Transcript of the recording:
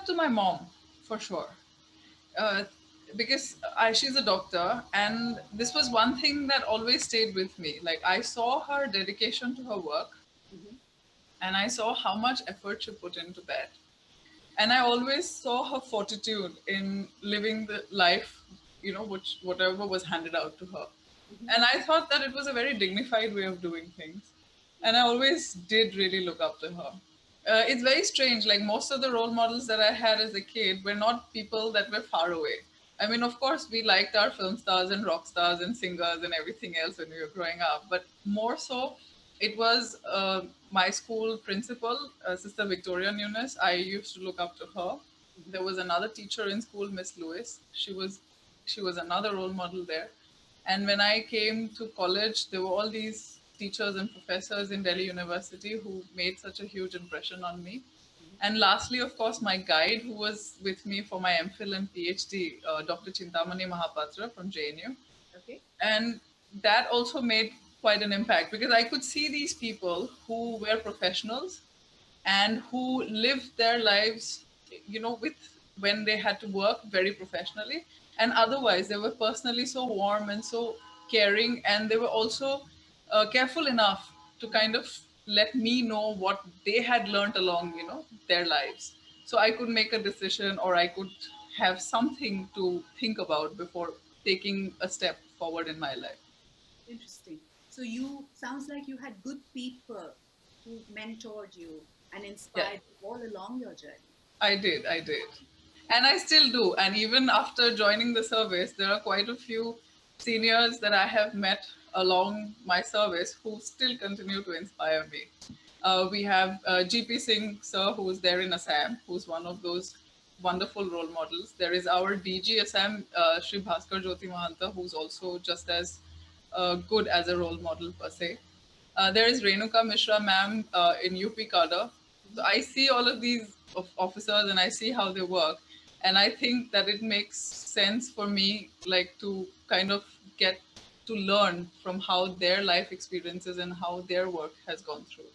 up to my mom for sure. uh, because she's a doctor, and this was one thing that always stayed with me. Like, I saw her dedication to her work, Hmm. and I saw how much effort she put into that. And I always saw her fortitude in living the life, which whatever was handed out to her. Hmm. And I thought that it was a very dignified way of doing things. And I always did really look up to her. It's very strange. Like, most of the role models that I had as a kid were not people that were far away. I mean, of course, we liked our film stars and rock stars and singers and everything else when we were growing up, but more so, it was my school principal, Sister Victoria Nunes. I used to look up to her. Hmm. There was another teacher in school, Miss Lewis. She was another role model there. And when I came to college, there were all these teachers and professors in Delhi University who made such a huge impression on me. Hmm. And lastly, of course, my guide who was with me for my MPhil and PhD, Dr. Chintamani Mahapatra from JNU. Okay. And that also made quite an impact because I could see these people who were professionals and who lived their lives, with when they had to work very professionally, and otherwise they were personally so warm and so caring, and they were also careful enough to kind of let me know what they had learned along, their lives, so I could make a decision, or I could have something to think about before taking a step forward in my life. Interesting. So you sounds like you had good people who mentored you and Yeah. inspired you all along your journey. I did. And I still do. And even after joining the service, there are quite a few seniors that I have met along my service who still continue to inspire me. We have GP Singh, sir, who is there in Assam, who's one of those wonderful role models. There is our DG Assam, Shri Bhaskar Jyoti Mahanta, who's also just as good as a role model per se. There is Renuka Mishra, ma'am, in UP Kada. So Mhm. I see all of these officers and I see how they work, and I think that it makes sense for me, like, to kind of get to learn from how their life experiences and how their work has gone through.